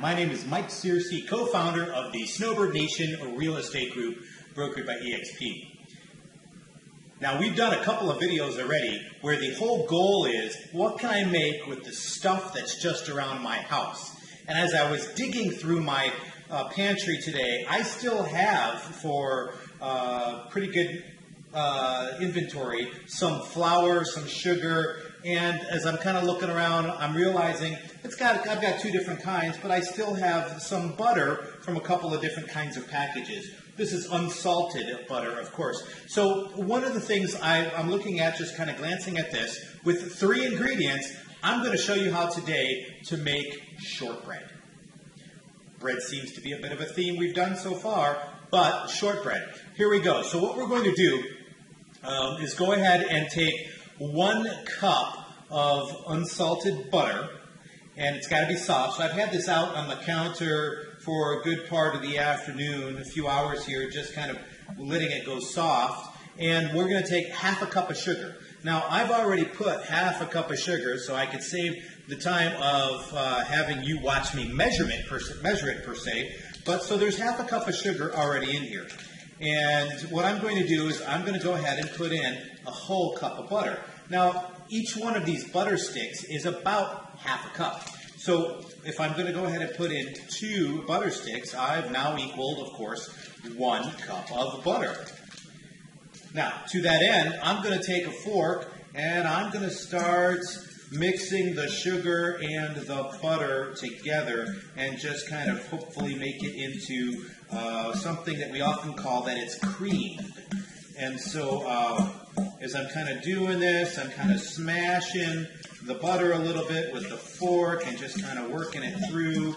my name is Mike Searcy, co-founder of the Snowbird Nation Real Estate Group, brokered by Exp. Now, we've done a couple of videos already where the whole goal is, what can I make with the stuff that's just around my house? And as I was digging through my pantry today, I still have, for pretty good inventory, some flour, some sugar, and as I'm kind of looking around, I'm realizing I've got two different kinds, but I still have some butter from a couple of different kinds of packages. This is unsalted butter, of course. So one of the things I'm looking at, just kind of glancing at this, with 3 ingredients, I'm going to show you how today to make shortbread. Bread seems to be a bit of a theme we've done so far, but shortbread. Here we go. So what we're going to do is go ahead and take 1 cup of unsalted butter, and it's got to be soft. So I've had this out on the counter for a good part of the afternoon, a few hours here, just kind of letting it go soft. And we're going to take half a cup of sugar. Now, I've already put half a cup of sugar, so I could save the time of having you watch me measure it per se. But so there's half a cup of sugar already in here. And what I'm going to do is I'm going to go ahead and put in a whole cup of butter. Now, each one of these butter sticks is about half a cup. So if I'm going to go ahead and put in 2 butter sticks, I've now equaled, of course, 1 cup of butter. Now, to that end, I'm going to take a fork and I'm going to start mixing the sugar and the butter together and just kind of hopefully make it into something that we often call that it's creamed. And so as I'm kind of doing this, I'm kind of smashing the butter a little bit with the fork and just kind of working it through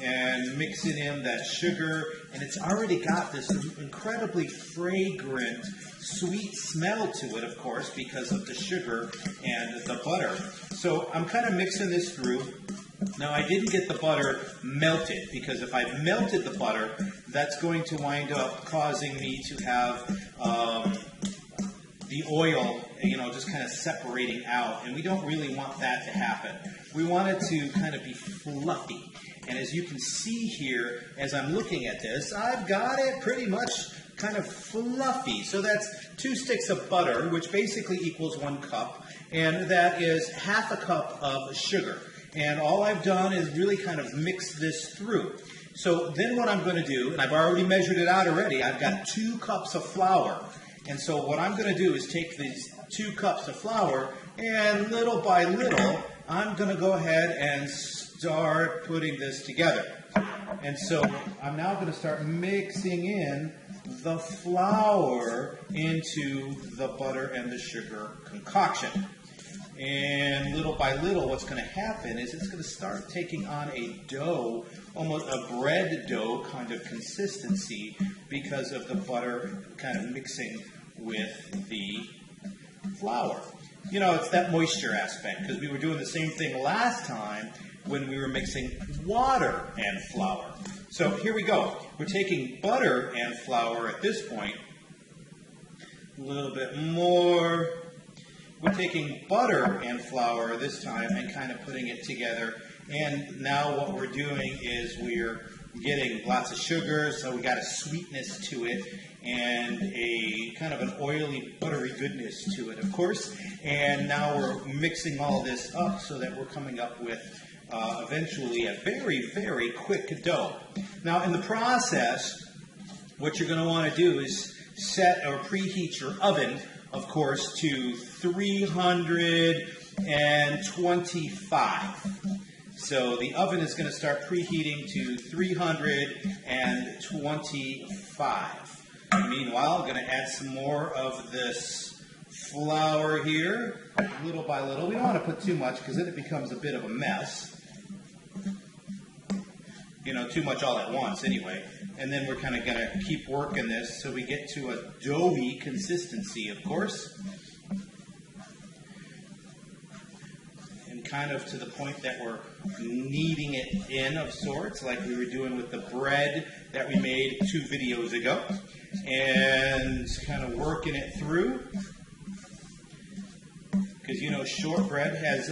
and mixing in that sugar. And it's already got this incredibly fragrant, sweet smell to it, of course, because of the sugar and the butter. So I'm kind of mixing this through. Now, I didn't get the butter melted, because if I've melted the butter, that's going to wind up causing me to have the oil, just kind of separating out, and we don't really want that to happen. We want it to kind of be fluffy. And as you can see here, as I'm looking at this, I've got it pretty much kind of fluffy. So that's 2 sticks of butter, which basically equals 1 cup, and that is half a cup of sugar. And all I've done is really kind of mix this through. So then what I'm going to do, and I've already measured it out already, I've got 2 cups of flour. And so what I'm going to do is take these 2 cups of flour, and little by little, I'm going to go ahead and start putting this together. And so I'm now going to start mixing in the flour into the butter and the sugar concoction. And little by little, what's going to happen is it's going to start taking on a dough, almost a bread dough kind of consistency, because of the butter kind of mixing with the flour. It's that moisture aspect, because we were doing the same thing last time when we were mixing water and flour. So here we go. We're taking butter and flour at this point. A little bit more. We're taking butter and flour this time and kind of putting it together. And now what we're doing is we're getting lots of sugar, so we got a sweetness to it and a kind of an oily, buttery goodness to it, of course. And now we're mixing all this up so that we're coming up with eventually a very, very quick dough. Now, in the process, what you're going to want to do is set or preheat your oven, of course, to 325. So the oven is going to start preheating to 325. Meanwhile, I'm going to add some more of this flour here, little by little. We don't want to put too much, because then it becomes a bit of a mess. Too much all at once anyway. And then we're kind of going to keep working this so we get to a doughy consistency, of course. And kind of to the point that we're kneading it in of sorts, like we were doing with the bread that we made 2 videos ago. And kind of working it through. Because shortbread has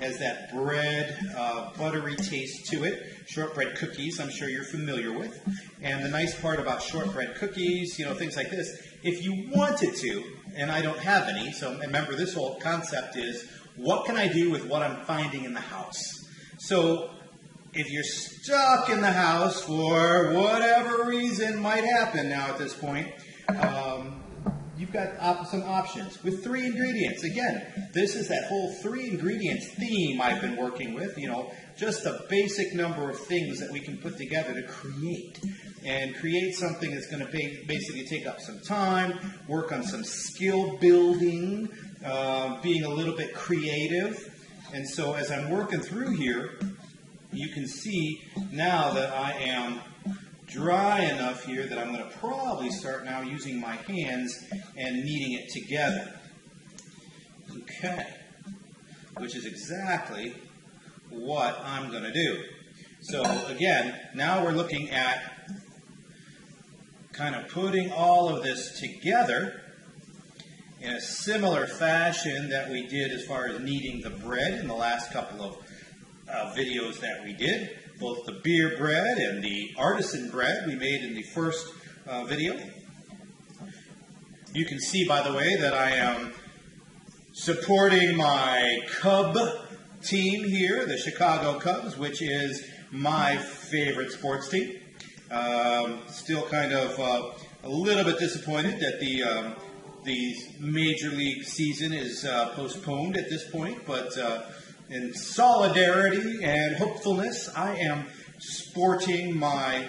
has that bread, buttery taste to it. Shortbread cookies, I'm sure you're familiar with. And the nice part about shortbread cookies, you know, things like this, if you wanted to, and I don't have any, so remember this whole concept is, what can I do with what I'm finding in the house? So if you're stuck in the house for whatever reason might happen now at this point, you've got some options with 3 ingredients. Again, this is that whole 3 ingredients theme I've been working with, you know, just a basic number of things that we can put together to create. And create something that's going to basically take up some time, work on some skill building, being a little bit creative. And so as I'm working through here, you can see now that I am dry enough here that I'm going to probably start now using my hands and kneading it together. Okay, which is exactly what I'm going to do. So again, now we're looking at kind of putting all of this together in a similar fashion that we did as far as kneading the bread in the last couple of videos that we did. Both the beer bread and the artisan bread we made in the first video. You can see, by the way, that I am supporting my Cub team here, the Chicago Cubs, which is my favorite sports team. Still kind of a little bit disappointed that the Major League season is postponed at this point, but in solidarity and hopefulness, I am sporting my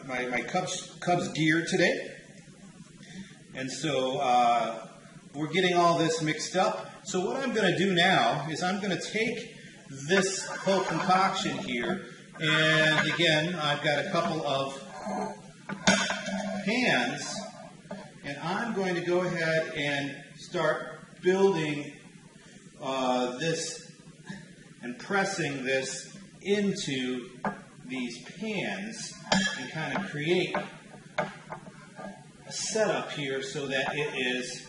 my Cubs gear today. And so we're getting all this mixed up. So what I'm going to do now is I'm going to take this whole concoction here, and again, I've got a couple of pans, and I'm going to go ahead and start building this and pressing this into these pans and kind of create a setup here so that it is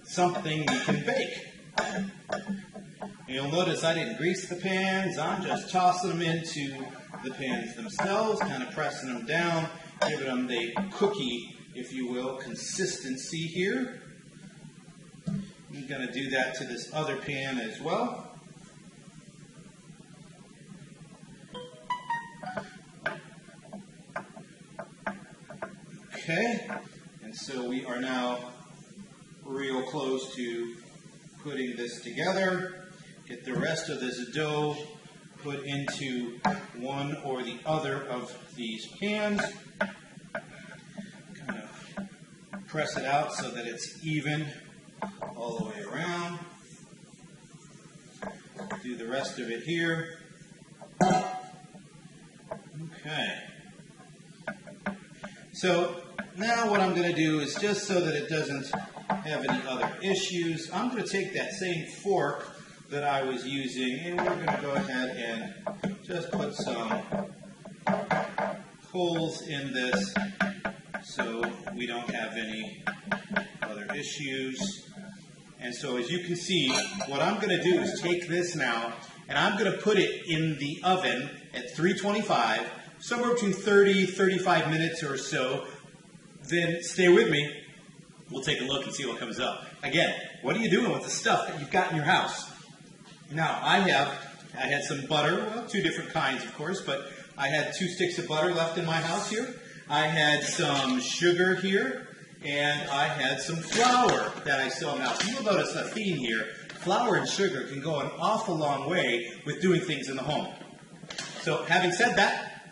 something we can bake. You'll notice I didn't grease the pans. I'm just tossing them into the pans themselves, kind of pressing them down, giving them the cookie, if you will, consistency here. I'm going to do that to this other pan as well. Okay, and so we are now real close to putting this together. Get the rest of this dough put into one or the other of these pans. Kind of press it out so that it's even all the way around. Do the rest of it here. Okay. So now what I'm going to do is, just so that it doesn't have any other issues, I'm going to take that same fork that I was using, and we're going to go ahead and just put some holes in this so we don't have any other issues. And so as you can see, what I'm going to do is take this now, and I'm going to put it in the oven at 325, somewhere between 30-35 minutes or so. Then stay with me. We'll take a look and see what comes up. Again, what are you doing with the stuff that you've got in your house? Now, I had some butter, well, 2 different kinds, of course, but I had 2 sticks of butter left in my house here. I had some sugar here, and I had some flour that I still have now. So you'll notice a theme here. Flour and sugar can go an awful long way with doing things in the home. So having said that,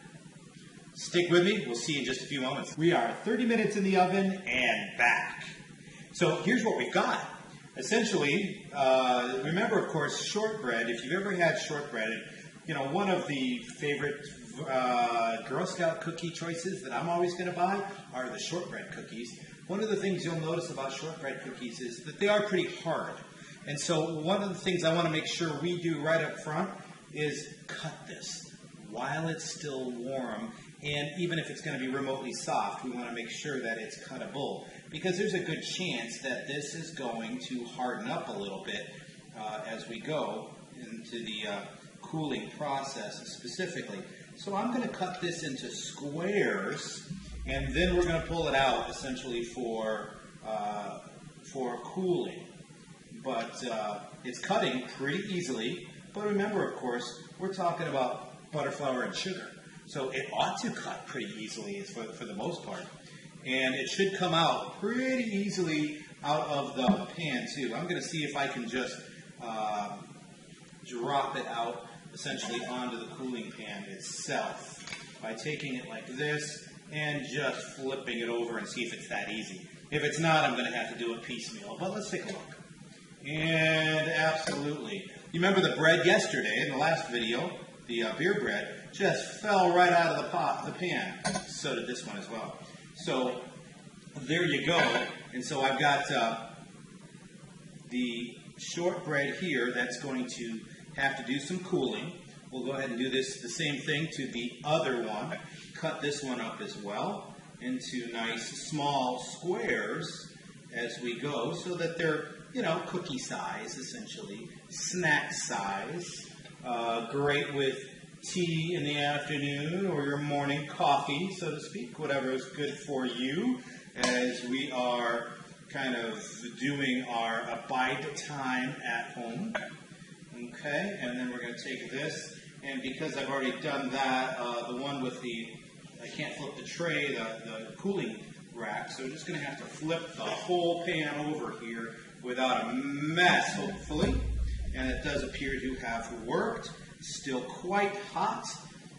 stick with me. We'll see you in just a few moments. We are 30 minutes in the oven and back. So here's what we've got. Essentially, remember, of course, shortbread. If you've ever had shortbread, you know, one of the favorite Girl Scout cookie choices that I'm always going to buy are the shortbread cookies. One of the things you'll notice about shortbread cookies is that they are pretty hard. And so one of the things I want to make sure we do right up front is cut this while it's still warm. And even if it's going to be remotely soft, we want to make sure that it's cuttable, because there's a good chance that this is going to harden up a little bit as we go into the cooling process specifically. So I'm going to cut this into squares, and then we're going to pull it out essentially for cooling. But it's cutting pretty easily. But remember, of course, we're talking about butter, flour, and sugar. So it ought to cut pretty easily for the most part. And it should come out pretty easily out of the pan too. I'm going to see if I can just drop it out essentially onto the cooling pan itself by taking it like this and just flipping it over and see if it's that easy. If it's not, I'm going to have to do it piecemeal. But let's take a look. And absolutely. You remember the bread yesterday in the last video, the beer bread, just fell right out of the pan. So did this one as well. So there you go. And so I've got the shortbread here that's going to have to do some cooling. We'll go ahead and do this the same thing to the other one. Cut this one up as well into nice small squares as we go so that they're, you know, cookie size essentially, snack size. Great with tea in the afternoon or your morning coffee, so to speak, whatever is good for you as we are kind of doing our abide time at home. Okay, and then we're going to take this, and because I've already done that, the one with the, I can't flip the tray, the cooling rack, so we're just going to have to flip the whole pan over here without a mess, hopefully. And it does appear to have worked. Still quite hot,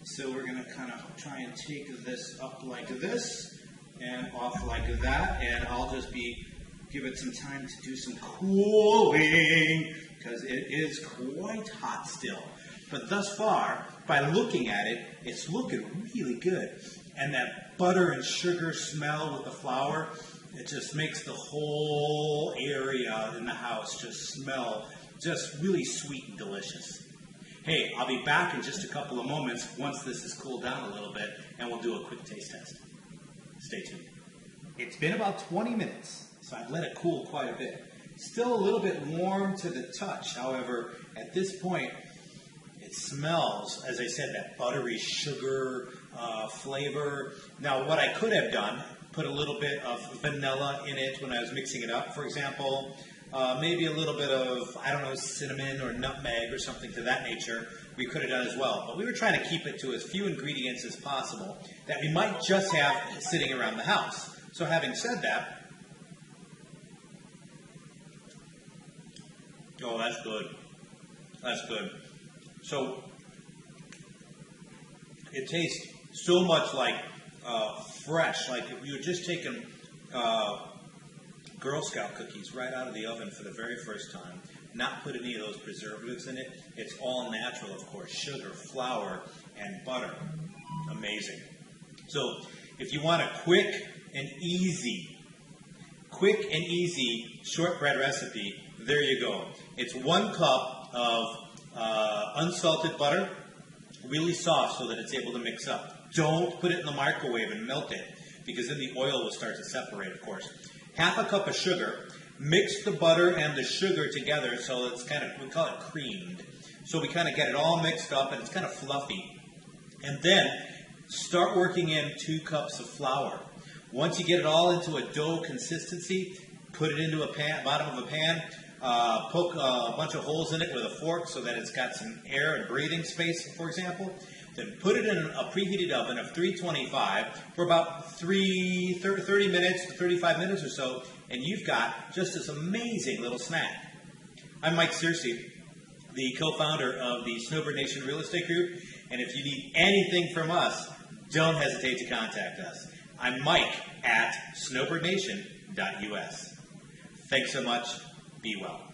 so we're going to kind of try and take this up like this and off like that, and I'll just give it some time to do some cooling because it is quite hot still. But thus far, by looking at it, it's looking really good. And that butter and sugar smell with the flour, it just makes the whole area in the house just smell just really sweet and delicious. Hey, I'll be back in just a couple of moments once this has cooled down a little bit, and we'll do a quick taste test. Stay tuned. It's been about 20 minutes, so I've let it cool quite a bit. Still a little bit warm to the touch. However, at this point, it smells, as I said, that buttery sugar flavor. Now, what I could have done, put a little bit of vanilla in it when I was mixing it up, for example. Maybe a little bit of, I don't know, cinnamon or nutmeg or something to that nature we could have done as well. But we were trying to keep it to as few ingredients as possible that we might just have sitting around the house. So having said that, oh, that's good. That's good. So it tastes so much like fresh, like if you had just taken Girl Scout cookies right out of the oven for the very first time, not put any of those preservatives in it. It's all natural, of course, sugar, flour, and butter. Amazing. So if you want a quick and easy shortbread recipe, there you go. It's 1 cup of unsalted butter, really soft so that it's able to mix up. Don't put it in the microwave and melt it, because then the oil will start to separate, of course. 1/2 cup of sugar. Mix the butter and the sugar together so it's kind of, we call it creamed. So we kind of get it all mixed up and it's kind of fluffy. And then start working in 2 cups of flour. Once you get it all into a dough consistency, put it into a pan, bottom of a pan, poke a bunch of holes in it with a fork so that it's got some air and breathing space, for example. Then put it in a preheated oven of 325 for about 30 minutes to 35 minutes or so, and you've got just this amazing little snack. I'm Mike Searcy, the co-founder of the Snowbird Nation Real Estate Group, and if you need anything from us, don't hesitate to contact us. I'm Mike at snowbirdnation.us. Thanks so much. Be well.